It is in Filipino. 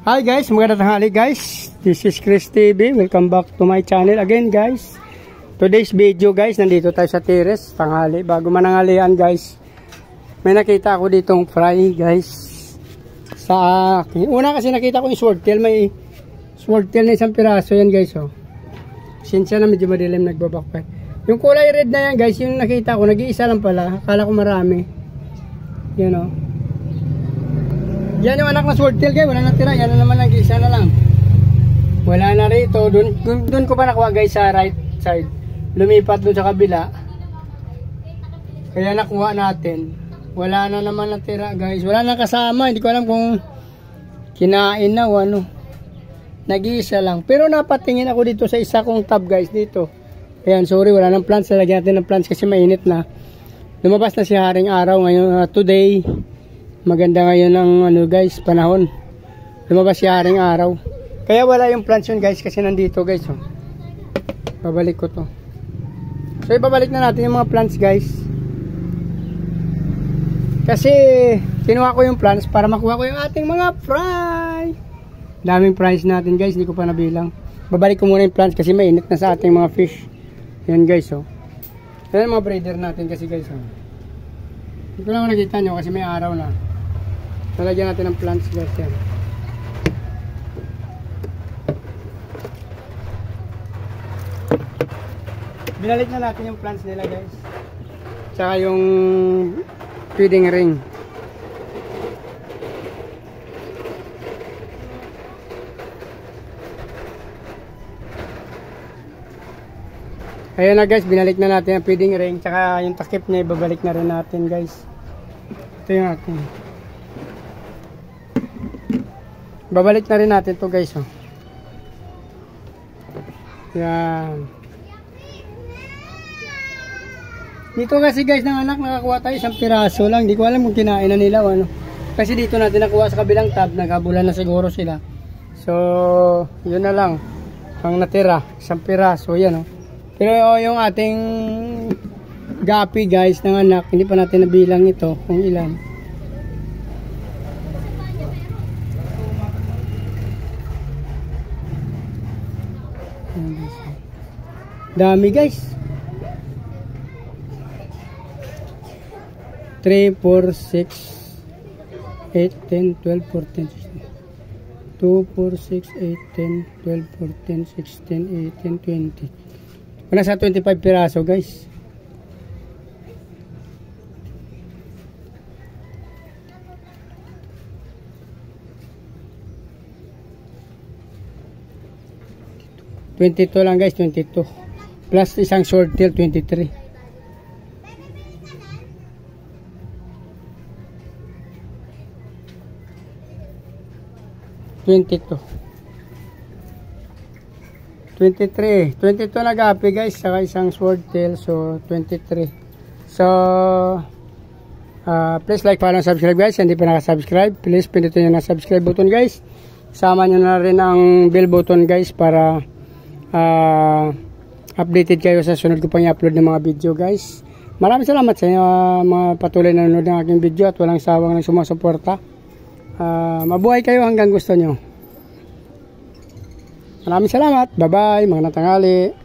Hi guys, magandang tanghali guys. This is Chris TV. Welcome back to my channel again guys. Today's video guys, nandito tayo sa terrace, tanghali. Bago mananghalian guys, may nakita ako ditong fry guys. Sa akin. Una kasi nakita ko yung swordtail. May swordtail na isang piraso yan guys. Oh. Sinsya na medyo madilim nagbabakpay. Yung kulay red na yan guys, yung nakita ko, nag-iisa lang pala. Akala ko marami. Yan o. Yan yung anak na swordtail guys, wala natira. Yan na naman, nag-iisa na lang. Wala na rito. Doon ko pa nakuha guys sa right side. Lumipat doon sa kabila. Kaya nakuha natin. Wala na naman natira guys. Wala na kasama. Hindi ko alam kung kinain na o ano. Nag-iisa lang. Pero napatingin ako dito sa isa kong tab guys dito. Ayan, sorry, wala nang plants. Lagyan natin ng plants kasi mainit na. Lumabas na si Haring Araw ngayon. Today, maganda ngayon ang ano guys, panahon. Lumabas si Haring Araw. Kaya wala yung plants yun guys kasi nandito guys. Oh. Babalik ko to. So, ibabalik na natin yung mga plants guys. Kasi, kinuha ko yung plants para makuha ko yung ating mga fry. Daming fries natin guys, hindi ko pa nabilang. Babalik ko muna yung plants kasi mainit na sa ating mga fish. Yan guys, oh. Yan mga breeder natin kasi guys, oh. Hindi ko lang nakita nyo kasi may araw na. Nalagyan natin ng plants guys yan. Binalik na natin yung plants nila guys. Tsaka yung feeding ring. Ayan na guys, binalik na natin ang feeding ring. Tsaka yung takip niya, ibabalik na rin natin guys. Ito yung atin. Babalik na rin natin to guys. Oh. Yan. Dito kasi guys ng anak, nakakuha tayo isang piraso lang. Hindi ko alam kung kinain na nila o ano. Kasi dito natin nakuha sa kabilang tab. Nagkabulan na siguro sila. So, yun na lang. Ang natira, isang piraso. Yan o. Pero yung ating gapi guys ng anak, hindi pa natin nabilang ito kung ilan. Dami guys. 3, 4, 6, 8, 10, 12, 14, 16. 2, 4, 6, 8, 10, 12, 14, 16, 18, 20. Nasa 25 piraso guys. $22 lang guys, 22. Plus isang swordtail, 23. $23 na gapi guys, saka isang swordtail, so 23. So please like, follow, subscribe guys. Hindi pa nakasubscribe, please pindutin nyo na subscribe button guys. Sama nyo na rin ang bell button guys para updated kayo sa sunod ko pang i-upload ng mga video guys. Maraming salamat sa inyo mga patuloy na nanonood ng aking video at walang sawang ng sumusuporta. Mabuhay kayo hanggang gusto nyo. Maraming salamat. Bye bye, mga tanghali.